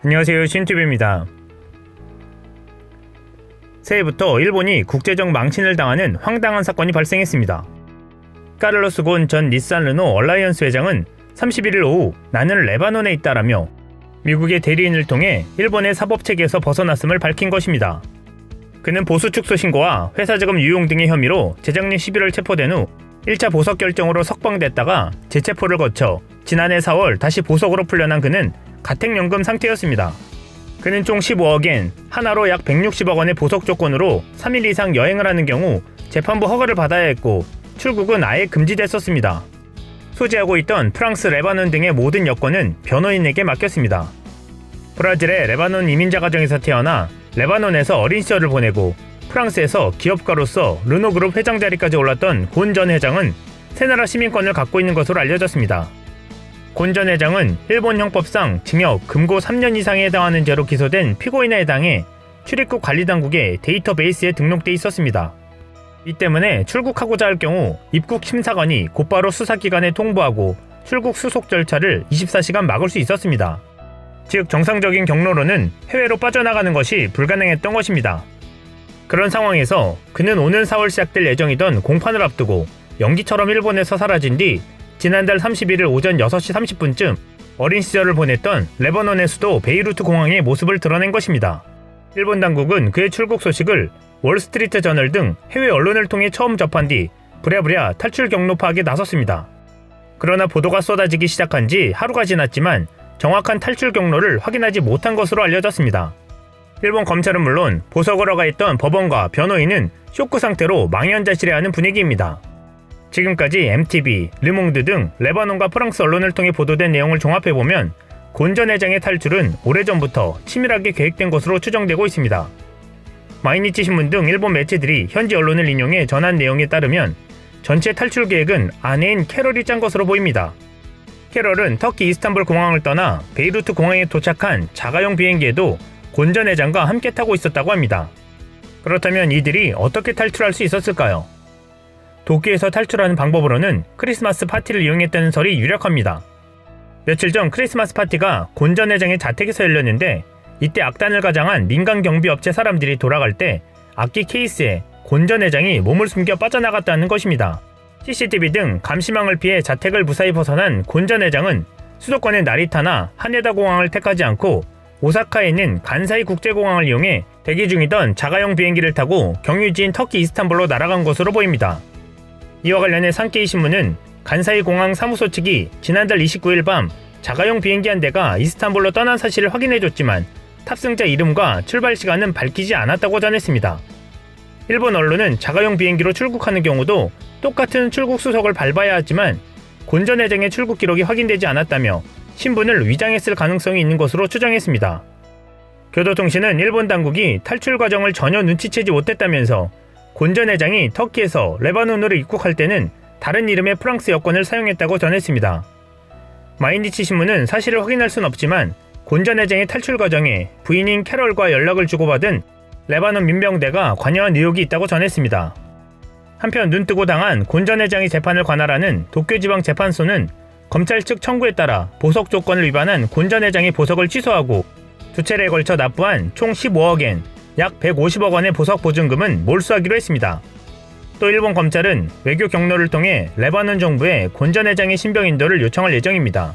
안녕하세요, 신튜브입니다. 새해부터 일본이 국제적 망신을 당하는 황당한 사건이 발생했습니다. 카를로스 곤 전 닛산 르노 얼라이언스 회장은 31일 오후 나는 레바논에 있다라며 미국의 대리인을 통해 일본의 사법체계에서 벗어났음을 밝힌 것입니다. 그는 보수 축소 신고와 회사 자금 유용 등의 혐의로 재작년 11월 체포된 후 1차 보석 결정으로 석방됐다가 재체포를 거쳐 지난해 4월 다시 보석으로 풀려난 그는 가택연금 상태였습니다. 그는 총 15억엔, 하나로 약 160억 원의 보석 조건으로 3일 이상 여행을 하는 경우 재판부 허가를 받아야 했고 출국은 아예 금지됐었습니다. 소지하고 있던 프랑스, 레바논 등의 모든 여권은 변호인에게 맡겼습니다. 브라질의 레바논 이민자 가정에서 태어나 레바논에서 어린 시절을 보내고 프랑스에서 기업가로서 르노그룹 회장 자리까지 올랐던 곤 전 회장은 새나라 시민권을 갖고 있는 것으로 알려졌습니다. 곤 전 회장은 일본 형법상 징역, 금고 3년 이상에 해당하는 죄로 기소된 피고인에 해당해 출입국 관리당국의 데이터베이스에 등록돼 있었습니다. 이 때문에 출국하고자 할 경우 입국 심사관이 곧바로 수사기관에 통보하고 출국 수속 절차를 24시간 막을 수 있었습니다. 즉 정상적인 경로로는 해외로 빠져나가는 것이 불가능했던 것입니다. 그런 상황에서 그는 오는 4월 시작될 예정이던 공판을 앞두고 연기처럼 일본에서 사라진 뒤 지난달 31일 오전 6시 30분쯤 어린 시절을 보냈던 레바논의 수도 베이루트 공항의 모습을 드러낸 것입니다. 일본 당국은 그의 출국 소식을 월스트리트 저널 등 해외 언론을 통해 처음 접한 뒤 부랴부랴 탈출 경로 파악에 나섰습니다. 그러나 보도가 쏟아지기 시작한 지 하루가 지났지만 정확한 탈출 경로를 확인하지 못한 것으로 알려졌습니다. 일본 검찰은 물론 보석을 허가했던 법원과 변호인은 쇼크 상태로 망연자실해하는 분위기입니다. 지금까지 MTV, 르몽드 등 레바논과 프랑스 언론을 통해 보도된 내용을 종합해보면 곤 전 회장의 탈출은 오래전부터 치밀하게 계획된 것으로 추정되고 있습니다. 마이니치 신문 등 일본 매체들이 현지 언론을 인용해 전한 내용에 따르면 전체 탈출 계획은 아내인 캐럴이 짠 것으로 보입니다. 캐럴은 터키 이스탄불 공항을 떠나 베이루트 공항에 도착한 자가용 비행기에도 곤 전 회장과 함께 타고 있었다고 합니다. 그렇다면 이들이 어떻게 탈출할 수 있었을까요? 도쿄에서 탈출하는 방법으로는 크리스마스 파티를 이용했다는 설이 유력합니다. 며칠 전 크리스마스 파티가 곤 전 회장의 자택에서 열렸는데 이때 악단을 가장한 민간 경비업체 사람들이 돌아갈 때 악기 케이스에 곤 전 회장이 몸을 숨겨 빠져나갔다는 것입니다. CCTV 등 감시망을 피해 자택을 무사히 벗어난 곤 전 회장은 수도권의 나리타나 하네다 공항을 택하지 않고 오사카에 있는 간사이 국제공항을 이용해 대기 중이던 자가용 비행기를 타고 경유지인 터키 이스탄불로 날아간 것으로 보입니다. 이와 관련해 산케이 신문은 간사이 공항 사무소 측이 지난달 29일 밤 자가용 비행기 한 대가 이스탄불로 떠난 사실을 확인해줬지만 탑승자 이름과 출발 시간은 밝히지 않았다고 전했습니다. 일본 언론은 자가용 비행기로 출국하는 경우도 똑같은 출국 수속을 밟아야 하지만 곤 전 회장의 출국 기록이 확인되지 않았다며 신분을 위장했을 가능성이 있는 것으로 추정했습니다. 교도통신은 일본 당국이 탈출 과정을 전혀 눈치채지 못했다면서 곤 전 회장이 터키에서 레바논으로 입국할 때는 다른 이름의 프랑스 여권을 사용했다고 전했습니다. 마이니치 신문은 사실을 확인할 순 없지만 곤 전 회장의 탈출 과정에 부인인 캐럴과 연락을 주고받은 레바논 민병대가 관여한 의혹이 있다고 전했습니다. 한편 눈뜨고 당한 곤 전 회장의 재판을 관할하는 도쿄지방재판소는 검찰 측 청구에 따라 보석 조건을 위반한 곤 전 회장의 보석을 취소하고 두 차례에 걸쳐 납부한 총 15억엔, 약 150억 원의 보석 보증금은 몰수하기로 했습니다. 또 일본 검찰은 외교 경로를 통해 레바논 정부에 곤 전 회장의 신병 인도를 요청할 예정입니다.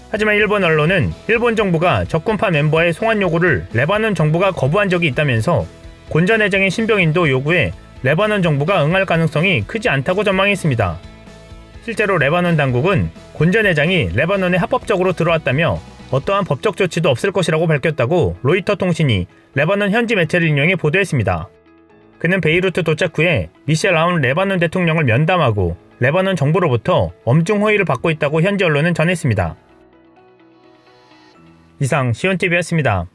하지만 일본 언론은 일본 정부가 적군파 멤버의 송환 요구를 레바논 정부가 거부한 적이 있다면서 곤 전 회장의 신병 인도 요구에 레바논 정부가 응할 가능성이 크지 않다고 전망했습니다. 실제로 레바논 당국은 곤 전 회장이 레바논에 합법적으로 들어왔다며 어떠한 법적 조치도 없을 것이라고 밝혔다고 로이터 통신이 레바논 현지 매체를 인용해 보도했습니다. 그는 베이루트 도착 후에 미셸 아운 레바논 대통령을 면담하고 레바논 정부로부터 엄중 호의를 받고 있다고 현지 언론은 전했습니다. 이상 시온TV였습니다.